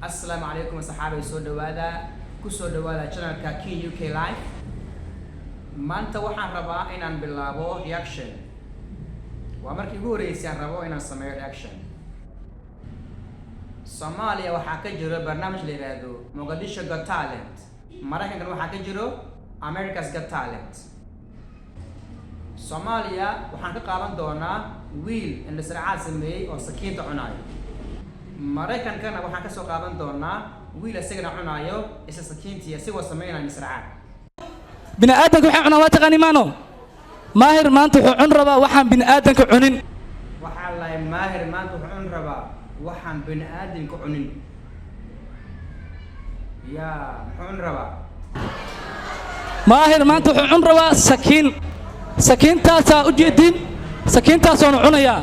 السلام عليكم صحابي سو دوادا كسو دوادا channelka King UK Live maanta waxaan rabaa inaan bilaabo reaction waa markii ugu horeysay aan rabo inaan sameeyo reaction Soomaaliya waxaa ka jiro barnaamij la yiraahdo Mogadishu Got Talent Mareykanka waxaa ka jiro America's Got Talent Soomaaliya waxaan ka qaadan doonaa wiil indhasracaad sameeyay oo sakiinta cunayo Mareykankana waxaan ka soo qaadan doonaa wiil asagana cunayo isa sakiintii asigoo sameynaya indhasracaad bini aadanka waxaan cunaa waa taqaani maano maahir maanta wuxuu cun rabaa waxaan bini aadanka cunin waxaa la maahir maanta wuxuu cun rabaa waxaan bini aadanka cunin yaa muxuu cun rabaa maahir maanta wuxuu cun rabaa sakiintaasaa ujeedin sakiintaasoona cunayaa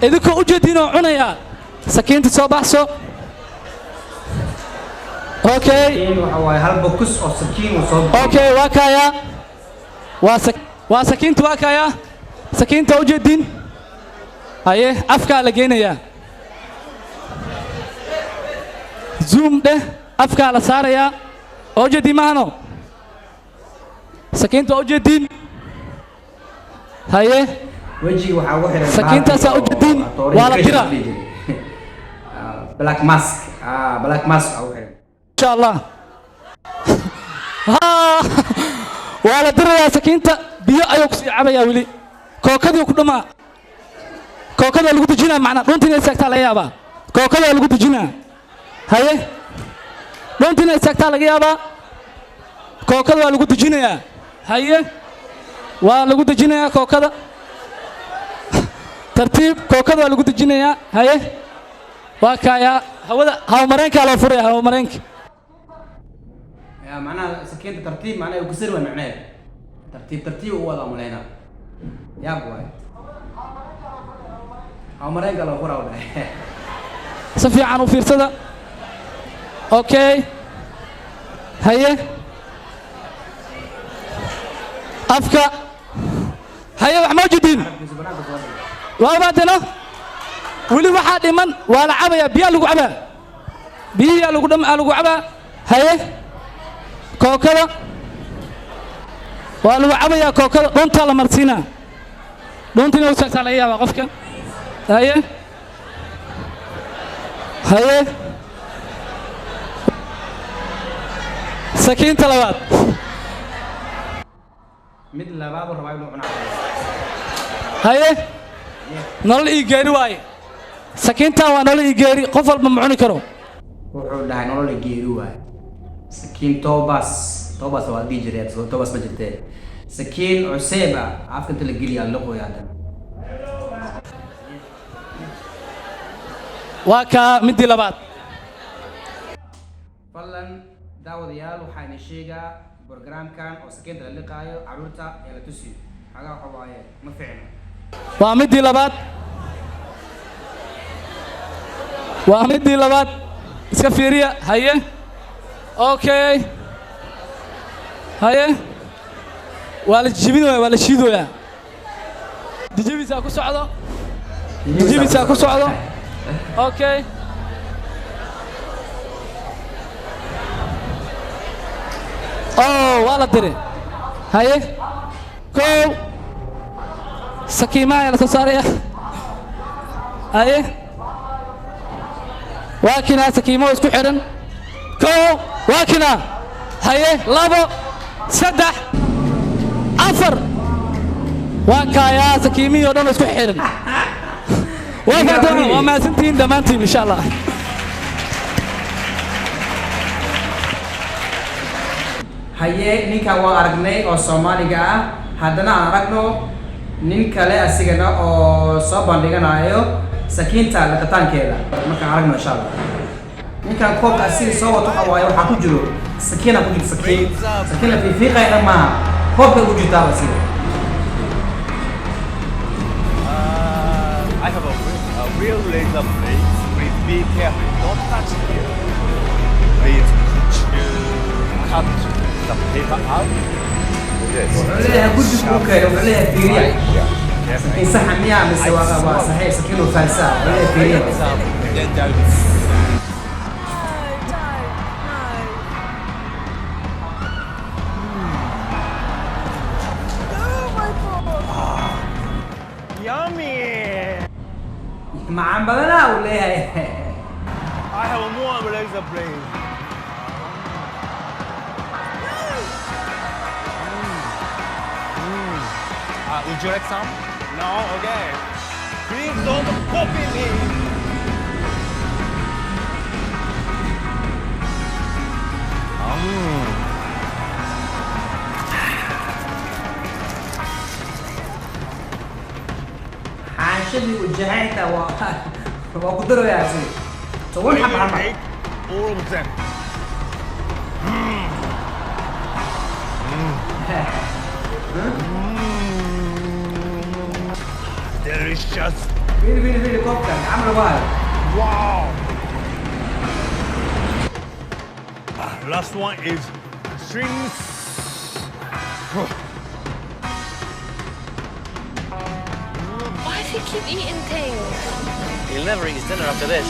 idinkoo ujeedin oo cunayaa sakiinta soo baxso okay waxa waaye hal box oo sakiin uu soo okay waa kaya waa sakiinta waa kaya sakiinta ujeedin aye afka la geenayaa zoom dheh afka la saarayaa ujeedin maahano sakiinta ujeedin haye wajiga waxa ugu xiran sakiintaasaa ujeedin waa la dira black mask black mask ugu xiran insha Allah waa la dirayaa sakiinta biyo ayuu ku sii cabayaa wili kookadii ku dhamaa kookada lagu dejinaa macna dhuntina istaagtaa laga yaabaa kookada lagu dejinaa haye dhuntina istaagtaa laga yaabaa kookada waa lagu dejinayaa haye waa lagu dejinayaa kookada tartiib kookada waa lagu dejinayaa haye waa kaya hawada hawo mareenka loo furaya hawo mareenka يا معناها سكينة ترتيب معناها يكسر ومعناه ترتيب هو هذا ملينا يا بوي عمرين قالوا فرا ولا صفي عنو في رصدا اوكي هيا افكا هيا موجودين وبعدنا ولي واحد من ولا عبا بيا لو عبا بيا لو دم لو عبا هيا كوكلا والو عبايا كوكلا دونتا لا مرسينا دونتينا وسا لا يابا قفكا هاي هاي سكين تلوات مثل لباب الرباعي لو عنا هاي نول ايغيري واي سكينتا وا نول ايغيري قف walba ma cuni karo wuxuu dhahay nolol geeri waay sakiin toobas waa dijireed soo toobas ma jirtee sakiin cuseeba afka inta la geliyaa la qoyaadan waa ka midii labaad fadlan daawadayaal waxaan sheegaa barnaamijkan oo sakiinta la liqaayo caruurta ee la tusiyo xagaa waxa waaye ma fiicno waa midii labaad iska fiiriya haye okay haye waa la jibinaya waa la shiidoyaa dijibisaa ku socdo okay waa la dire haye kow sakiimaha la soo saaraya haye waa kinaa sakiimo isku xiran kow waa kinaa haye labo saddex afar waa kaayaa sakiimihii oo dhan isku xiran waa mahadsantihiin dhammaantiin insha Allah haye ninka waa aragnay oo Soomaaliga ah haddana aan aragno nin kale asigana oo soo bandhiganayo sakiinta la qataankeeda markaan aragno insha Allah ninkan koobka asiga soo wato xawaayo waxa ku jiro sakiina ku jirta sakiina fi fiiqayna ma koobka ku jirta asiga I have a real laser blade. Please be careful. Don't touch here. Please cut the paper out. Yes. وعليها كل بوكا وعليها فيريا سكين صح مياه مسوا صحيح سكين وفلسفة وعليها فيريا I have more razor blade. Would you like some? No, okay. Please don't copy me. حاشدي وجهيته وقدره يا سيدي سوون حب عمل Take all of them. Delicious. فيني كفتة عملوا بقى Wow. Last one is strings. Why does he keep eating things? He'll never eat his dinner after this.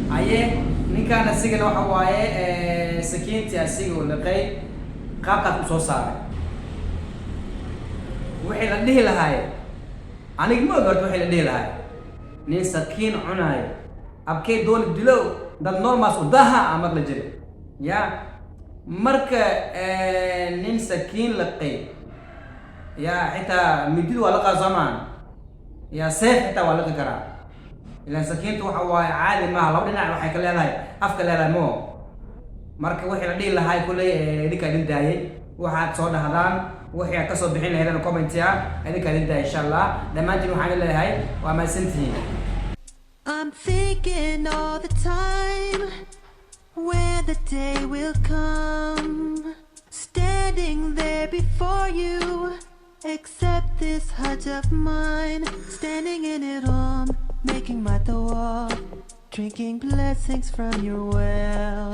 haye ninkaan asigana waxa waaye sakiintii asiga uu liqay qaabkaas u soo saaray wixii la dhihi lahaay aniga ma ogaarto wixii la dhihi lahaay nin sakiin cunaayo abkay dooni dilow dad normaas u daha ama la jiro ya marka nin sakiin liqay ya xitaa mididu waa la qaasamaan ya seef xitaa waa liqi karaa ilaan sakiintu waxa waaye caadi maaha laba dhinac waxay ka leedahay afka leedahay moo marka wixii la dhihi lahaay kulley idinkaa idin daayay waxaad soo dhahdaan wixii aad ka soo bixin lahaydana commentia idinkaa idin daayay insha allah dhammaantiin waxaan leeyahay waa mahadsantihiin I'm thinking all the time when the day will come, standing there before you, accept this hut of mine, standing in it all, making my dua, drinking blessings from your well.